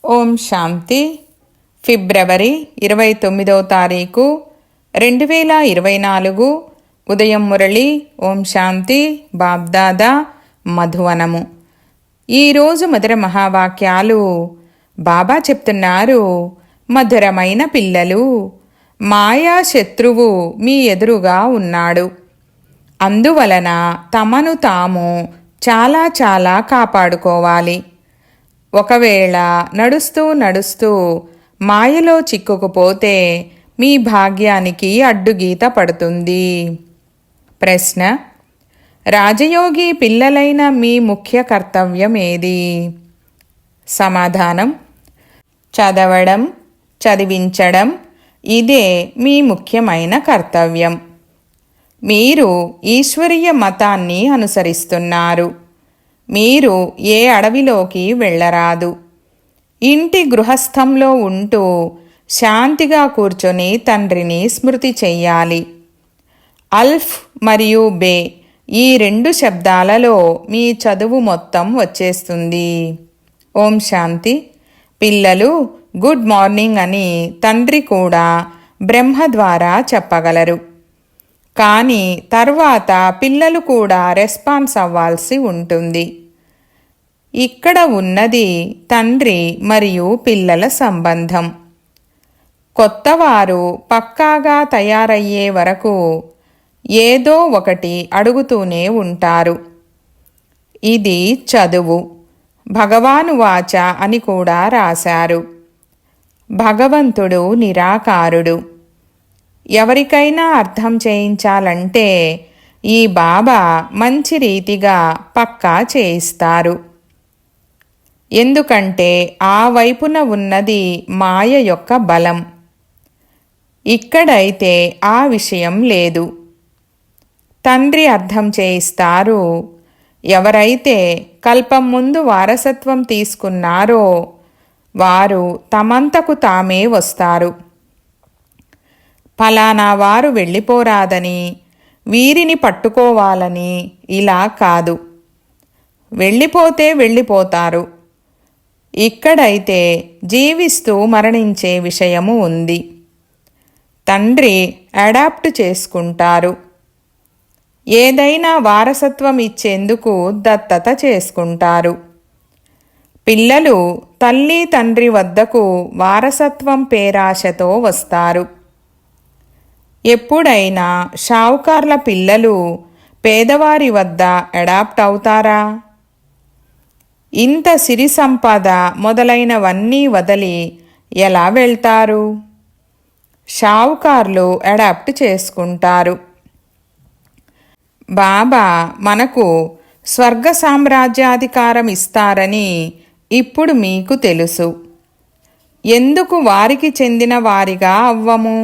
ఓం శాంతి. ఫిబ్రవరి 29వ తారీఖు 2024 ఉదయం మురళి. ఓం శాంతి. బాబ్దాదా మధువనము. ఈరోజు మధుర మహావాక్యాలు. బాబా చెప్తున్నారు, మధురమైన పిల్లలు, మాయా శత్రువు మీ ఎదురుగా ఉన్నాడు. అందువలన తమను తాము చాలా చాలా కాపాడుకోవాలి. ఒకవేళ నడుస్తూ నడుస్తూ మాయలో చిక్కుకుపోతే మీ భాగ్యానికి అడ్డుగీత పడుతుంది. ప్రశ్న: రాజయోగి పిల్లలైన మీ ముఖ్య కర్తవ్యం ఏది? సమాధానం: చదవడం, చదివించడం. ఇదే మీ ముఖ్యమైన కర్తవ్యం. మీరు ఈశ్వరీయ మతాన్ని అనుసరిస్తున్నారు. మీరు ఏ అడవిలోకి వెళ్ళరాదు. ఇంటి గృహస్థంలో ఉంటూ శాంతిగా కూర్చొని తండ్రిని స్మృతి చెయ్యాలి. అల్ఫ్ మరియు బే ఈ 2 శబ్దాలలో మీ చదువు మొత్తం వచ్చేస్తుంది. ఓం శాంతి. పిల్లలు గుడ్ మార్నింగ్ అని తండ్రి కూడా బ్రహ్మ ద్వారా చెప్పగలరు. కానీ తర్వాత పిల్లలు కూడా రెస్పాన్స్ అవ్వాల్సి ఉంటుంది. ఇక్కడ ఉన్నది తండ్రి మరియు పిల్లల సంబంధం. కొత్తవారు పక్కాగా తయారయ్యే వరకు ఏదో ఒకటి అడుగుతూనే ఉంటారు. ఇది చదువు. భగవాను వాచ అని కూడా రాశారు. భగవంతుడు నిరాకారుడు. ఎవరికైనా అర్థం చేయించాలంటే ఈ బాబా మంచి రీతిగా పక్కా చేయిస్తారు. ఎందుకంటే ఆ వైపున ఉన్నది మాయ యొక్క బలం. ఇక్కడైతే ఆ విషయం లేదు. తండ్రి అర్థం చేయిస్తారు. ఎవరైతే కల్పం ముందు వారసత్వం తీసుకున్నారో వారు తమంతకు తామే వస్తారు. ఫలానా వారు వెళ్ళిపోరాదని, వీరిని పట్టుకోవాలని ఇలా కాదు. వెళ్ళిపోతే వెళ్ళిపోతారు. ఇక్కడైతే జీవిస్తూ మరణించే విషయము ఉంది. తండ్రి అడాప్ట్ చేసుకుంటారు. ఏదైనా వారసత్వం ఇచ్చేందుకు దత్తత చేసుకుంటారు. పిల్లలు తల్లి తండ్రి వద్దకు వారసత్వం పేరాశతో వస్తారు. ఎప్పుడైనా షావుకార్ల పిల్లలు పేదవారి వద్ద అడాప్ట్ అవుతారా? ఇంత సిరి సంపద మొదలైనవన్నీ వదిలి ఎలా వెళ్తారు? షావుకార్లు అడాప్ట్ చేసుకుంటారు. బాబా మనకు స్వర్గ సామ్రాజ్యాధికారం ఇస్తారని ఇప్పుడు మీకు తెలుసు. ఎందుకు వారికి చెందిన వారిగా అవ్వము?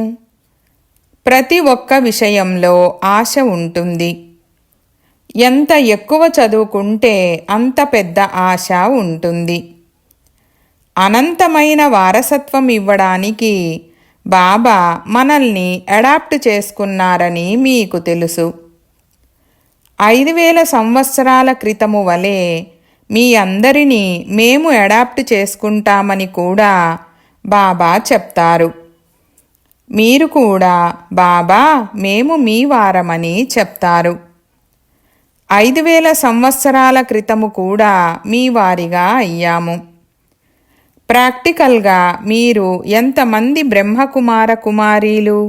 ప్రతి ఒక్క విషయంలో ఆశ ఉంటుంది. ఎంత ఎక్కువ చదువుకుంటే అంత పెద్ద ఆశ ఉంటుంది. అనంతమైన వారసత్వం ఇవ్వడానికి బాబా మనల్ని అడాప్ట్ చేసుకున్నారని మీకు తెలుసు. 5000 సంవత్సరాల క్రితము వలె మీ అందరినీ మేము అడాప్ట్ చేసుకుంటామని కూడా బాబా చెప్తారు. మీరు కూడా బాబా మేము మీ వారమని చెప్తారు. 5000 సంవత్సరాల క్రితము కూడా మీ వారిగా అయ్యాము. ప్రాక్టికల్గా మీరు ఎంతమంది బ్రహ్మకుమార కుమారీలు?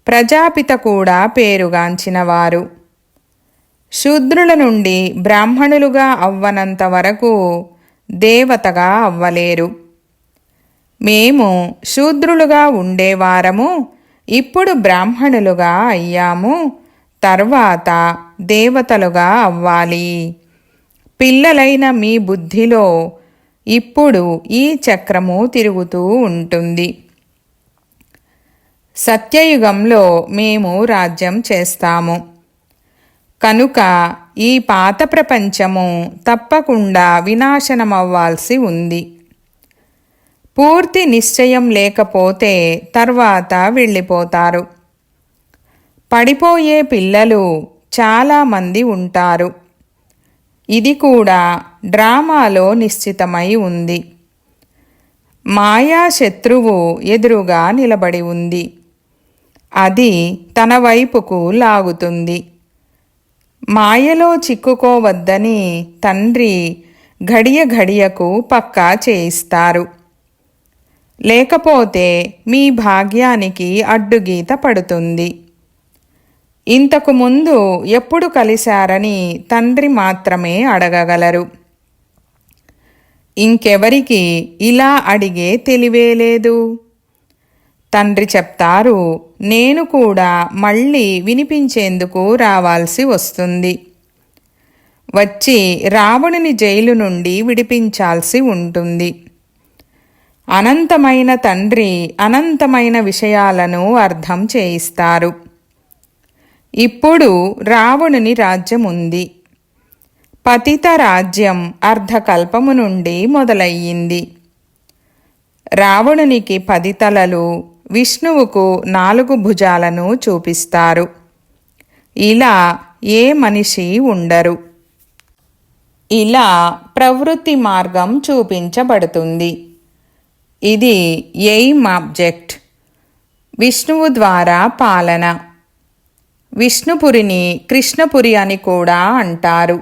ప్రజాపిత కూడా పేరుగాంచినవారు. శూద్రుల నుండి బ్రాహ్మణులుగా అవ్వనంత వరకు దేవతగా అవ్వలేరు. మేము శూద్రులుగా ఉండేవారము, ఇప్పుడు బ్రాహ్మణులుగా అయ్యాము, తర్వాత దేవతలుగా అవ్వాలి. పిల్లలైన మీ బుద్ధిలో ఇప్పుడు ఈ చక్రము తిరుగుతూ ఉంటుంది. సత్యయుగంలో మేము రాజ్యం చేస్తాము. కనుక ఈ పాత ప్రపంచము తప్పకుండా వినాశనమవ్వాల్సి ఉంది. పూర్తి నిశ్చయం లేకపోతే తర్వాత వెళ్ళిపోతారు. పడిపోయే పిల్లలు చాలామంది ఉంటారు. ఇది కూడా డ్రామాలో నిశ్చితమై ఉంది. మాయా శత్రువు ఎదురుగా నిలబడి ఉంది. అది తన వైపుకు లాగుతుంది. మాయలో చిక్కుకోవద్దని తండ్రి ఘడియ ఘడియకు పక్కా చేయిస్తారు. లేకపోతే మీ భాగ్యానికి అడ్డుగీత పడుతుంది. ఇంతకు ముందు ఎప్పుడు కలిశారని తండ్రి మాత్రమే అడగగలరు. ఇంకెవరికి ఇలా అడిగే తెలివే లేదు. తండ్రి చెప్తారు, నేను కూడా మళ్ళీ వినిపించేందుకు రావాల్సి వస్తుంది. వచ్చి రావణుని జైలు నుండి విడిపించాల్సి ఉంటుంది. అనంతమైన తండ్రి అనంతమైన విషయాలను అర్థం చేయిస్తారు. ఇప్పుడు రావణుని రాజ్యం ఉంది. పతిత రాజ్యం అర్ధకల్పము నుండి మొదలయ్యింది. రావణునికి 10 తలలు, విష్ణువుకు 4 భుజాలను చూపిస్తారు. ఇలా ఏ మనిషి ఉండరు. ఇలా ప్రవృత్తి మార్గం చూపించబడుతుంది. ఇది ఎయిమ్ ఆబ్జెక్ట్. విష్ణువు ద్వారా పాలన. విష్ణుపురిని కృష్ణపురి అని కూడా అంటారు.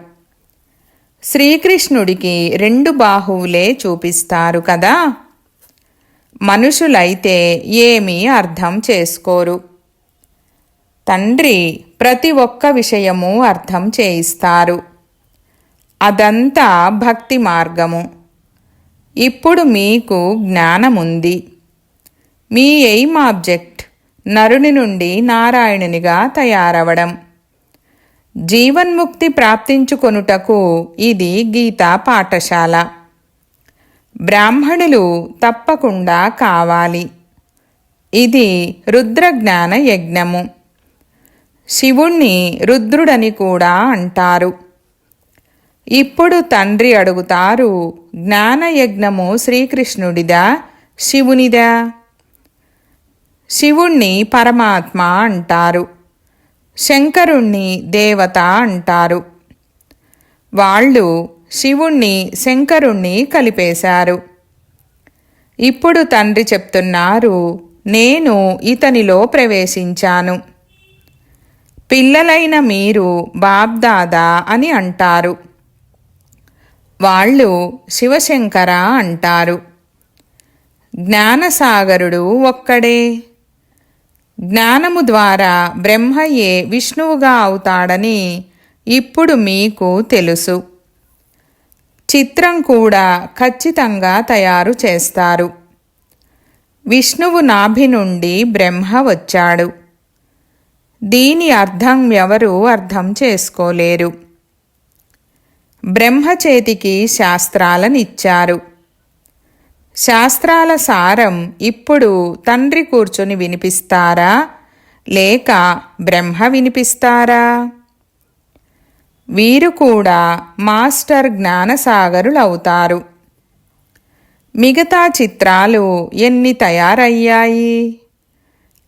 శ్రీకృష్ణుడికి 2 బాహువులే చూపిస్తారు కదా. మనుషులైతే ఏమీ అర్థం చేసుకోరు. తండ్రి ప్రతి ఒక్క విషయము అర్థం చేయిస్తారు. అదంతా భక్తి మార్గము. ఇప్పుడు మీకు జ్ఞానముంది. మీ ఎయిమ్ ఆబ్జెక్ట్ నరుని నుండి నారాయణునిగా తయారవడం. జీవన్ముక్తి ప్రాప్తించుకొనుటకు ఇది గీతా పాఠశాల. బ్రాహ్మణులు తప్పకుండా కావాలి. ఇది రుద్రజ్ఞాన యజ్ఞము. శివుణ్ణి రుద్రుడని కూడా అంటారు. ఇప్పుడు తండ్రి అడుగుతారు, జ్ఞానయజ్ఞము శ్రీకృష్ణుడిదా, శివునిదా? శివుణ్ణి పరమాత్మ అంటారు. శంకరుణ్ణి దేవత అంటారు. వాళ్ళు శివుణ్ణి శంకరుణ్ణి కలిపేశారు. ఇప్పుడు తండ్రి చెప్తున్నారు, నేను ఇతనిలో ప్రవేశించాను. పిల్లలైన మీరు బాబ్దాదా అని అంటారు. వాళ్ళు శివశంకర అంటారు. జ్ఞానసాగరుడు ఒక్కడే. జ్ఞానము ద్వారా బ్రహ్మయే విష్ణువుగా అవుతాడని ఇప్పుడు మీకు తెలుసు. చిత్రం కూడా ఖచ్చితంగా తయారు చేస్తారు. విష్ణువు నాభి నుండి బ్రహ్మ వచ్చాడు. దీని అర్థం ఎవరూ అర్థం చేసుకోలేరు. బ్రహ్మ చేతికి శాస్త్రాలనిచ్చారు. శాస్త్రాల సారం ఇప్పుడు తండ్రి కూర్చొని వినిపిస్తారా, లేక బ్రహ్మ వినిపిస్తారా? వీరు కూడా మాస్టర్ జ్ఞానసాగరులవుతారు. మిగతా చిత్రాలు ఎన్ని తయారయ్యాయి?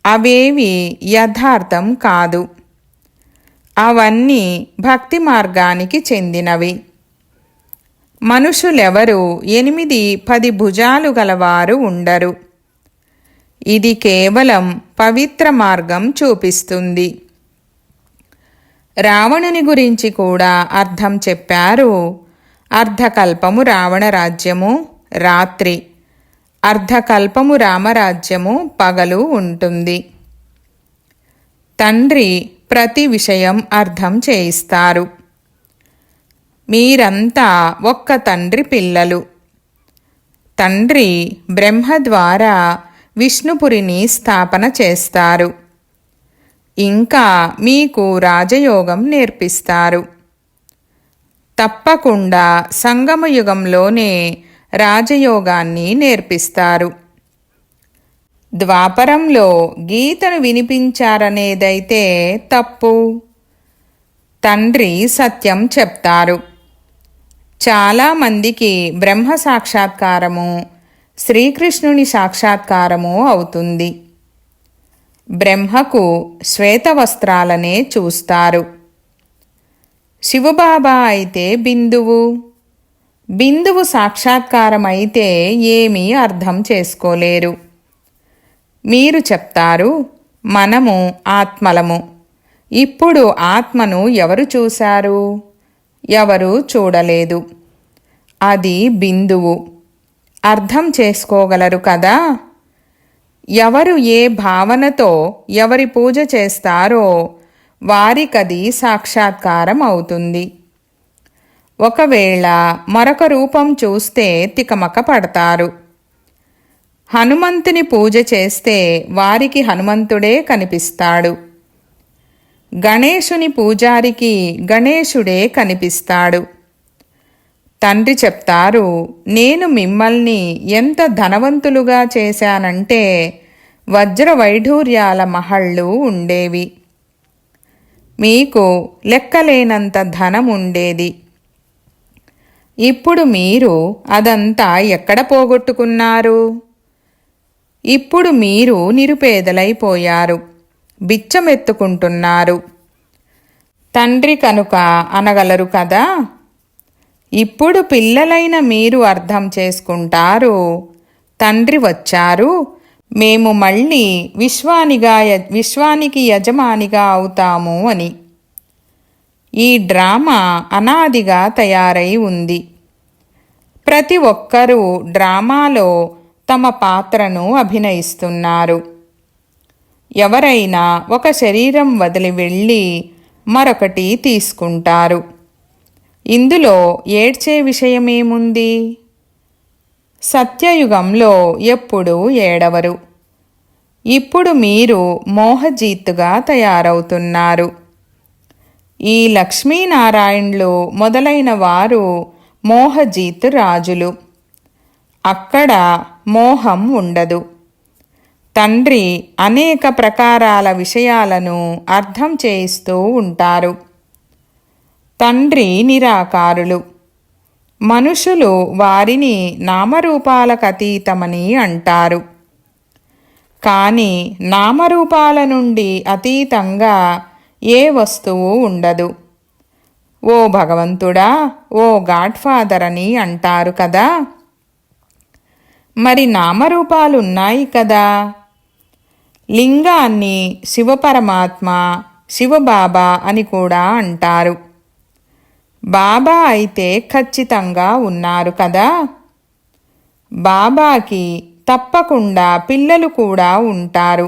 అవేవి యథార్థం కాదు. అవన్నీ భక్తి మార్గానికి చెందినవి. మనుషులెవరూ 8-10 భుజాలు గలవారు ఉండరు. ఇది కేవలం పవిత్ర మార్గం చూపిస్తుంది. రావణుని గురించి కూడా అర్థం చెప్పారు. అర్ధకల్పము రావణ రాజ్యము రాత్రి, అర్ధకల్పము రామరాజ్యము పగలు ఉంటుంది. తండ్రి ప్రతి విషయం అర్థం చేయిస్తారు. మీరంతా ఒక్క తండ్రి పిల్లలు. తండ్రి బ్రహ్మ ద్వారా విష్ణుపురిని స్థాపన చేస్తారు. ఇంకా మీకు రాజయోగం నేర్పిస్తారు. తప్పకుండా సంగమయుగంలోనే రాజయోగాన్ని నేర్పిస్తారు. ద్వాపరంలో గీతను వినిపించారనేదైతే తప్పు. తండ్రి సత్యం చెప్తారు. చాలామందికి బ్రహ్మ సాక్షాత్కారము, శ్రీకృష్ణుని సాక్షాత్కారము అవుతుంది. బ్రహ్మకు శ్వేత వస్త్రాలనే చూస్తారు. శివబాబా అయితే బిందువు, బిందువు సాక్షాత్కారమైతే ఏమీ అర్థం చేసుకోలేరు. మీరు చెప్తారు, మనము ఆత్మలము. ఇప్పుడు ఆత్మను ఎవరు చూశారు? ఎవరూ చూడలేదు. అది బిందువు. అర్థం చేసుకోగలరు కదా? ఎవరు ఏ భావనతో ఎవరి పూజ చేస్తారో వారికది సాక్షాత్కారం అవుతుంది. ఒకవేళ మరొక రూపం చూస్తే తికమక పడతారు. హనుమంతుని పూజ చేస్తే వారికి హనుమంతుడే కనిపిస్తాడు. గణేశుని పూజారికి గణేశుడే కనిపిస్తాడు. తండ్రి చెప్తారు, నేను మిమ్మల్ని ఎంత ధనవంతులుగా చేశానంటే వజ్ర వైఢూర్యాల మహళ్ళు ఉండేవి. మీకు లెక్కలేనంత ధనం ఉండేది. ఇప్పుడు మీరు అదంతా ఎక్కడ పోగొట్టుకున్నారు? ఇప్పుడు మీరు నిరుపేదలైపోయారు, బిచ్చమెత్తుకుంటున్నారు. తండ్రి కనుక అనగలరు కదా. ఇప్పుడు పిల్లలైన మీరు అర్థం చేసుకుంటారు, తండ్రి వచ్చారు, మేము మళ్ళీ విశ్వానికి యజమానిగా అవుతాము అని. ఈ డ్రామా అనాదిగా తయారై ఉంది. ప్రతి ఒక్కరూ డ్రామాలో తమ పాత్రను అభినయిస్తున్నారు. ఎవరైనా ఒక శరీరం వదిలి వెళ్ళి మరొకటి తీసుకుంటారు. ఇందులో ఏడ్చే విషయమేముంది? సత్యయుగంలో ఎప్పుడూ ఏడవరు. ఇప్పుడు మీరు మోహజీత్తుగా తయారవుతున్నారు. ఈ లక్ష్మీనారాయణులు మొదలైన వారు మోహజీత్ రాజులు. అక్కడ మోహం ఉండదు. తండ్రి అనేక ప్రకారాల విషయాలను అర్థం చేయిస్తూ ఉంటారు. తండ్రి నిరాకారులు. మనుషులు వారిని నామరూపాలకతీతమని అంటారు. కానీ నామరూపాల నుండి అతీతంగా ఏ వస్తువు ఉండదు. ఓ భగవంతుడా, ఓ గాడ్ఫాదర్ అని అంటారు కదా. మరి నామరూపాలున్నాయి కదా. లింగాన్ని శివపరమాత్మ, శివబాబా అని కూడా అంటారు. బాబా అయితే ఖచ్చితంగా ఉన్నారు కదా. బాబాకి తప్పకుండా పిల్లలు కూడా ఉంటారు.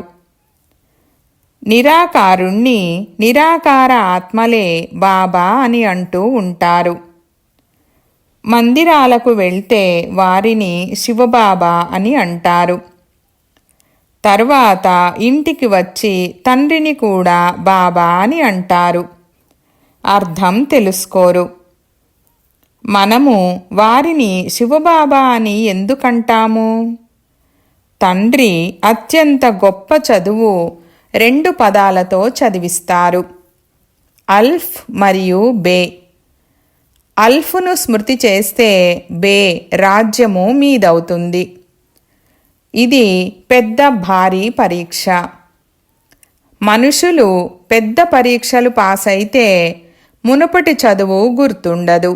నిరాకారుణ్ణి నిరాకార ఆత్మలే బాబా అని అంటూ ఉంటారు. మందిరాలకు వెళ్తే వారిని శివబాబా అని అంటారు. తర్వాత ఇంటికి వచ్చి తండ్రిని కూడా బాబా అని అంటారు. అర్థం తెలుసుకోరు. మనము వారిని శివబాబా అని ఎందుకంటాము? తండ్రి అత్యంత గొప్ప చదువు 2 పదాలతో చదివిస్తారు, అల్ఫ్ మరియు బే. అల్ఫ్ను స్మృతి చేస్తే బే రాజ్యము మీదవుతుంది. ఇది పెద్ద భారీ పరీక్ష. మనుషులు పెద్ద పరీక్షలు పాస్ అయితే మునుపటి చదువు గుర్తుండదు.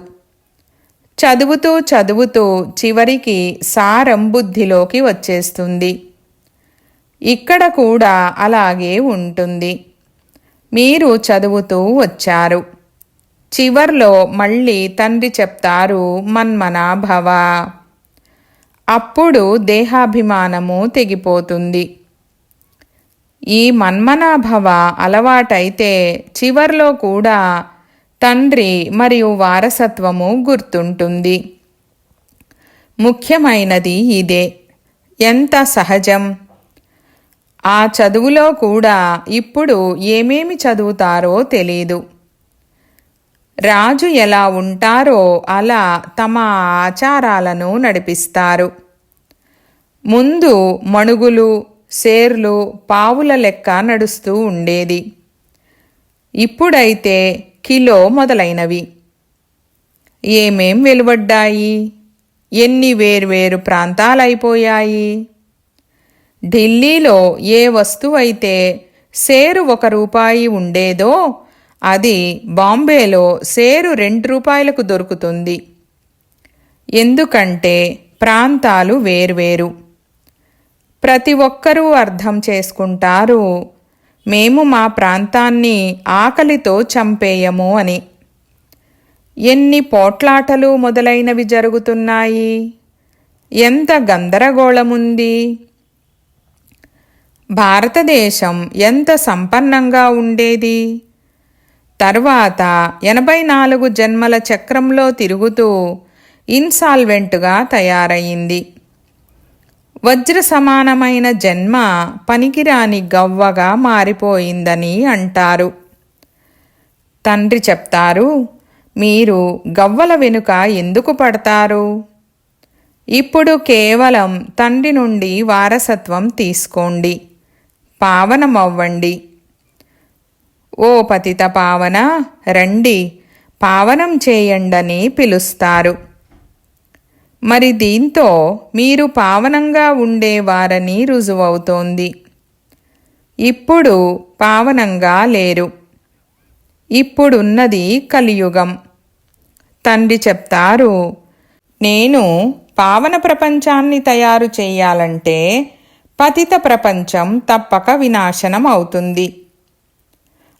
చదువుతూ చదువుతూ చివరికి సారం బుద్ధిలోకి వచ్చేస్తుంది. ఇక్కడ కూడా అలాగే ఉంటుంది. మీరు చదువుతూ వచ్చారు. చివర్లో మళ్ళీ తండ్రి చెప్తారు, మన్మనా భవ. అప్పుడు దేహాభిమానము తెగిపోతుంది. ఈ మన్మనాభవ అలవాటైతే చివర్లో కూడా తండ్రి మరియు వారసత్వము గుర్తుంటుంది. ముఖ్యమైనది ఇదే. ఎంత సహజం! ఆ చదువులో కూడా ఇప్పుడు ఏమేమి చదువుతారో తెలీదు. రాజు ఎలా ఉంటారో అలా తమ ఆచారాలను నడిపిస్తారు. ముందు మణుగులు, సేర్లు, పావుల లెక్క నడుస్తూ ఉండేది. ఇప్పుడైతే కిలో మొదలైనవి. ఏమేం వెలువడ్డాయి? ఎన్ని వేర్వేరు ప్రాంతాలైపోయాయి? ఢిల్లీలో ఏ వస్తువైతే సేరు 1 రూపాయి ఉండేదో అది బాంబేలో సేరు 2 రూపాయలకు దొరుకుతుంది. ఎందుకంటే ప్రాంతాలు వేర్వేరు. ప్రతి ఒక్కరూ అర్థం చేసుకుంటారు, మేము మా ప్రాంతాన్ని ఆకలితో చంపేయము అని. ఎన్ని పోట్లాటలు మొదలైనవి జరుగుతున్నాయి, ఎంత గందరగోళముంది. భారతదేశం ఎంత సంపన్నంగా ఉండేది. తర్వాత 84 జన్మల చక్రంలో తిరుగుతూ ఇన్సాల్వెంట్గా తయారయింది. వజ్ర సమానమైన జన్మ పనికిరాని గవ్వగా మారిపోయిందని అంటారు. తండ్రి చెప్తారు, మీరు గవ్వల వెనుక ఎందుకు పడతారు? ఇప్పుడు కేవలం తండ్రి నుండి వారసత్వం తీసుకోండి, పావనమవ్వండి. ఓ పతిత పావన, రండి, పావనం చేయండని పిలుస్తారు. మరి దీంతో మీరు పావనంగా ఉండేవారని రుజువవుతోంది. ఇప్పుడు పావనంగా లేరు. ఇప్పుడున్నది కలియుగం. తండ్రి చెప్తారు, నేను పావన ప్రపంచాన్ని తయారు చేయాలంటే పతిత ప్రపంచం తప్పక వినాశనం అవుతుంది.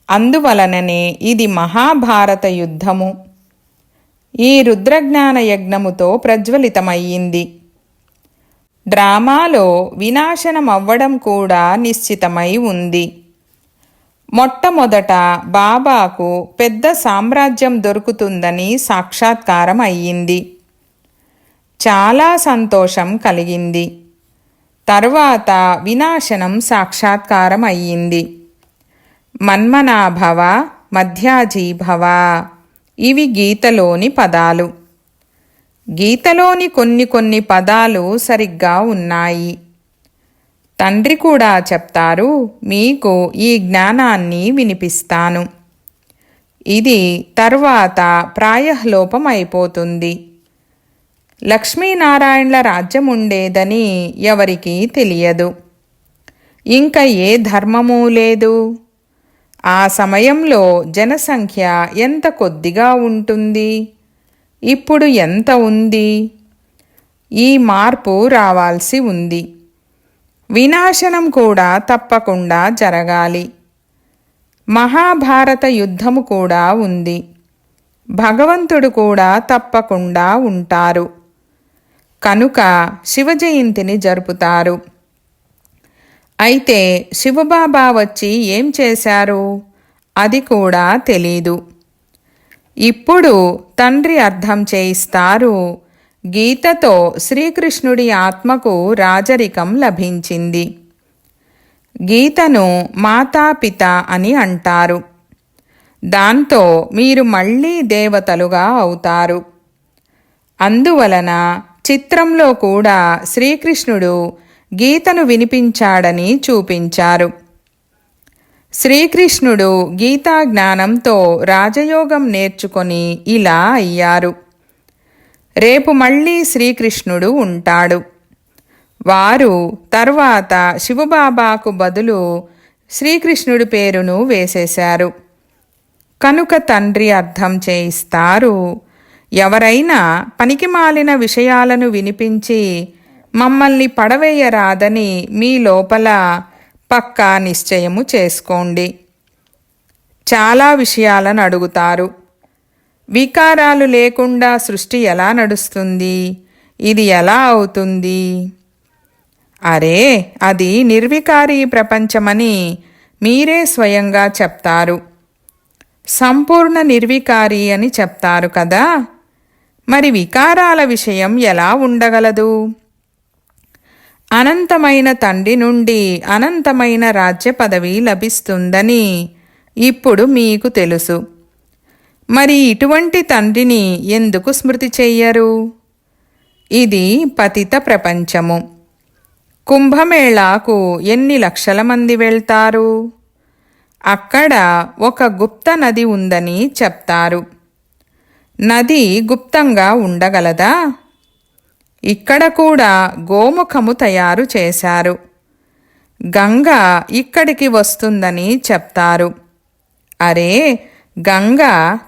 అందువలననే ఇది మహాభారత యుద్ధము. ఈ రుద్రజ్ఞాన యజ్ఞముతో ప్రజ్వలితమయ్యింది. డ్రామాలో వినాశనం అవ్వడం కూడా నిశ్చితమై ఉంది. మొట్టమొదట బాబాకు పెద్ద సామ్రాజ్యం దొరుకుతుందని సాక్షాత్కారం అయ్యింది. చాలా సంతోషం కలిగింది. తర్వాత వినాశనం సాక్షాత్కారం అయ్యింది. మన్మనాభవ, మధ్యాజీభవ, ఇవి గీతలోని పదాలు. గీతలోని కొన్ని పదాలు సరిగ్గా ఉన్నాయి. తండ్రి కూడా చెప్తారు, మీకు ఈ జ్ఞానాన్ని వినిపిస్తాను. ఇది తర్వాత ప్రాయఃలోపం అయిపోతుంది. లక్ష్మీనారాయణల రాజ్యం ఉండేదని ఎవరికీ తెలియదు. ఇంకా ఏ ధర్మమూ లేదు. ఆ సమయంలో జనసంఖ్య ఎంత కొద్దిగా ఉంటుంది, ఇప్పుడు ఎంత ఉంది. ఈ మార్పు రావాల్సి ఉంది. వినాశనం కూడా తప్పకుండా జరగాలి. మహాభారత యుద్ధము కూడా ఉంది. భగవంతుడు కూడా తప్పకుండా ఉంటారు. కనుక శివ జయంతిని జరుపుతారు. అయితే శివబాబా వచ్చి ఏం చేశారు అది కూడా తెలీదు. ఇప్పుడు తండ్రి అర్థం చేయిస్తారు. గీతతో శ్రీకృష్ణుడి ఆత్మకు రాజరికం లభించింది. గీతను మాతాపిత అని అంటారు. దాంతో మీరు మళ్ళీ దేవతలుగా అవుతారు. అందువలన చిత్రంలో కూడా శ్రీకృష్ణుడు గీతను వినిపించాడని చూపించారు. శ్రీకృష్ణుడు గీతా జ్ఞానంతో రాజయోగం నేర్చుకొని ఇలా అయ్యారు. రేపు మళ్ళీ శ్రీకృష్ణుడు ఉంటాడు. వారు తర్వాత శివబాబాకు బదులు శ్రీకృష్ణుడి పేరును వేసేశారు. కనుక తండ్రి అర్థం చేయిస్తారు. ఎవరైనా పనికిమాలిన విషయాలను వినిపించి మమ్మల్ని పడవేయరాదని మీ లోపల పక్కా నిశ్చయము చేసుకోండి. చాలా విషయాలను అడుగుతారు. వికారాలు లేకుండా సృష్టి ఎలా నడుస్తుంది, ఇది ఎలా అవుతుంది? అరే, అది నిర్వికారీ ప్రపంచమని మీరే స్వయంగా చెప్తారు. సంపూర్ణ నిర్వికారి అని చెప్తారు కదా. మరి వికారాల విషయం ఎలా ఉండగలదు? అనంతమైన తండ్రి నుండి అనంతమైన రాజ్య పదవి లభిస్తుందని ఇప్పుడు మీకు తెలుసు. మరి ఇటువంటి తండ్రిని ఎందుకు స్మృతి చెయ్యరు? ఇది పతిత ప్రపంచము. కుంభమేళాకు ఎన్ని లక్షల మంది వెళ్తారు? అక్కడ ఒక గుప్త నది ఉందని చెప్తారు. నది గుప్తంగా ఉండగలదా? ఇక్కడ కూడా గోముఖము తయారు చేశారు. గంగ ఇక్కడికి వస్తుందని చెప్తారు. అరే, గంగ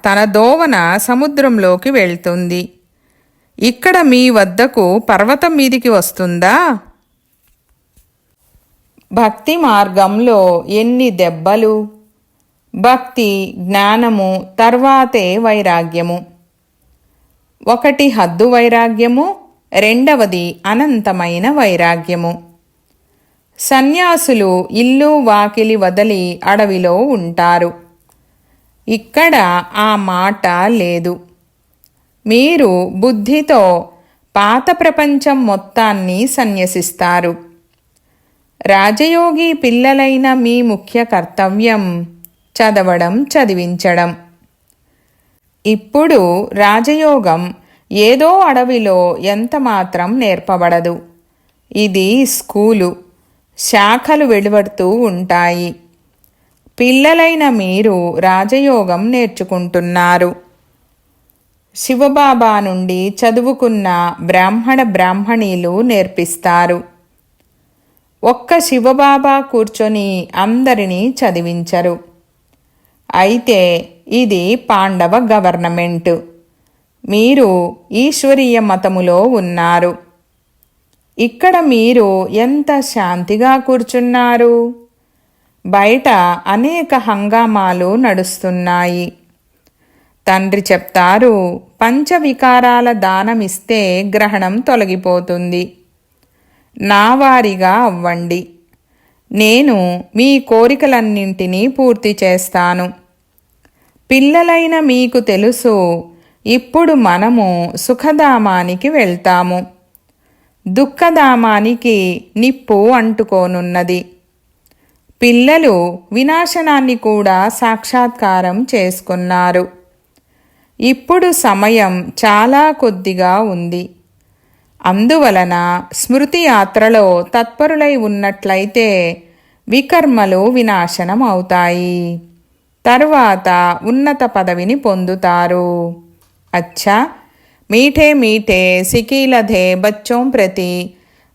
తన దోవన సముద్రంలోకి వెళ్తుంది. ఇక్కడ మీ వద్దకు పర్వతం మీదికి వస్తుందా? భక్తి మార్గంలో ఎన్ని దెబ్బలు! భక్తి, జ్ఞానము, తర్వాతే వైరాగ్యము. ఒకటి హద్దు వైరాగ్యము, రెండవది అనంతమైన వైరాగ్యము. సన్యాసులు ఇల్లు వాకిలి వదిలి అడవిలో ఉంటారు. ఇక్కడ ఆ మాట లేదు. మీరు బుద్ధితో పాత ప్రపంచం మొత్తాన్ని సన్యసిస్తారు. రాజయోగి పిల్లలైన మీ ముఖ్య కర్తవ్యం చదవడం, చదివించడం. ఇప్పుడు రాజయోగం ఏదో అడవిలో ఎంతమాత్రం నేర్పబడదు. ఇది స్కూలు. శాఖలు వెలువడుతూ ఉంటాయి. పిల్లలైన మీరు రాజయోగం నేర్చుకుంటున్నారు. శివబాబా నుండి చదువుకున్న బ్రాహ్మణీలు నేర్పిస్తారు. ఒక్క శివబాబా కూర్చొని అందరినీ చదివించరు. అయితే ఇది పాండవ గవర్నమెంట్. మీరు ఈశ్వరీయ మతములో ఉన్నారు. ఇక్కడ మీరు ఎంత శాంతిగా కూర్చున్నారు. బయట అనేక హంగామాలు నడుస్తున్నాయి. తండ్రి చెప్తారు, పంచవికారాల దానమిస్తే గ్రహణం తొలగిపోతుంది. నా వారిగా అవ్వండి. నేను మీ కోరికలన్నింటినీ పూర్తి చేస్తాను. పిల్లలైన మీకు తెలుసు, ఇప్పుడు మనము సుఖధామానికి వెళ్తాము. దుఃఖధామానికి నిప్పు అంటుకోనున్నది. పిల్లలు వినాశనాన్ని కూడా సాక్షాత్కారం చేసుకున్నారు. ఇప్పుడు సమయం చాలా కొద్దిగా ఉంది. అందువలన స్మృతి యాత్రలో తత్పరులై ఉన్నట్లయితే వికర్మలు వినాశనం అవుతాయి. తరువాత ఉన్నత పదవిని పొందుతారు. अच्छा, मीठे मीठे सिकीलधे बच्चों प्रति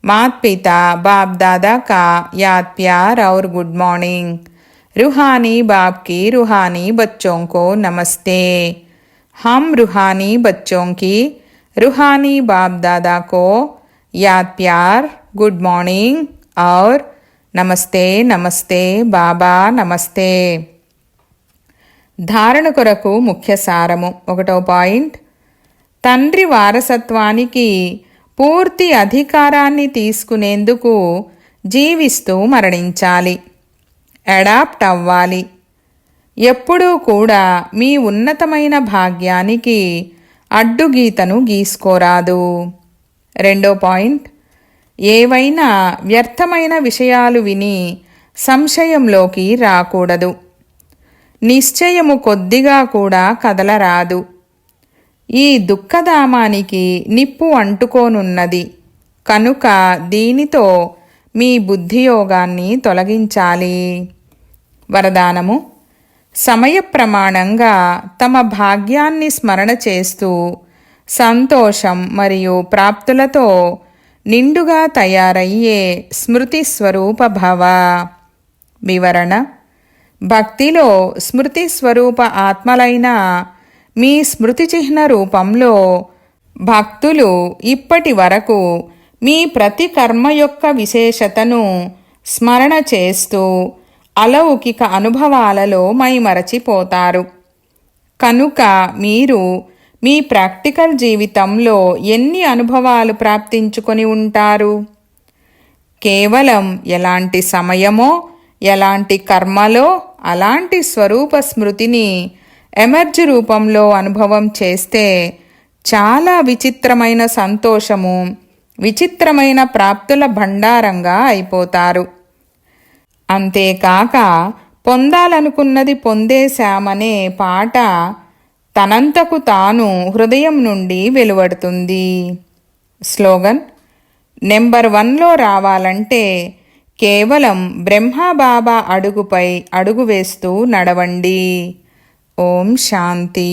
माता पिता बाप दादा का याद प्यार और गुड मॉर्निंग। रूहानी बाप की रूहानी बच्चों को नमस्ते। हम रूहानी बच्चों की रूहानी बाप दादा को याद प्यार, गुड मॉर्निंग और नमस्ते नमस्ते बाबा नमस्ते। ధారణ కొరకు ముఖ్య సారము. 1వ పాయింట్, తండ్రి వారసత్వానికి పూర్తి అధికారాన్ని తీసుకునేందుకు జీవిస్తూ మరణించాలి. అడాప్ట్ అవ్వాలి. ఎప్పుడూ కూడా మీ ఉన్నతమైన భాగ్యానికి అడ్డుగీతను గీసుకోరాదు. 2వ పాయింట్, ఏవైనా వ్యర్థమైన విషయాలు విని సంశయంలోకి రాకూడదు. నిశ్చయము కొద్దిగా కూడా కదలరాదు. ఈ దుఃఖధామానికి నిప్పు అంటుకోనున్నది కనుక దీనితో మీ బుద్ధియోగాన్ని తొలగించాలి. వరదానము: సమయ ప్రమాణంగా తమ భాగ్యాన్ని స్మరణ చేస్తూ సంతోషం మరియు ప్రాప్తులతో నిండుగా తయారయ్యే స్మృతి స్వరూప భవ. వివరణ: భక్తిలో స్మృతి స్వరూప ఆత్మలైన మీ స్మృతి చిహ్న రూపంలో భక్తులు ఇప్పటి వరకు మీ ప్రతి కర్మ యొక్క విశేషతను స్మరణ చేస్తూ అలౌకిక అనుభవాలలో మైమరచిపోతారు. కనుక మీరు మీ ప్రాక్టికల్ జీవితంలో ఎన్ని అనుభవాలు ప్రాప్తించుకొని ఉంటారు? కేవలం ఎలాంటి సమయమో ఎలాంటి కర్మలో అలాంటి స్వరూప స్మృతిని ఎమర్జ్ రూపంలో అనుభవం చేస్తే చాలా విచిత్రమైన సంతోషము, విచిత్రమైన ప్రాప్తుల భండారంగా అయిపోతారు. అంతేకాక పొందాలనుకున్నది పొందేశామనే పాట తనంతకు తాను హృదయం నుండి వెలువడుతుంది. స్లోగన్: నెంబర్ 1లో రావాలంటే కేవలం బ్రహ్మబాబా అడుగుపై అడుగు వేస్తూ నడవండి. ఓం శాంతి.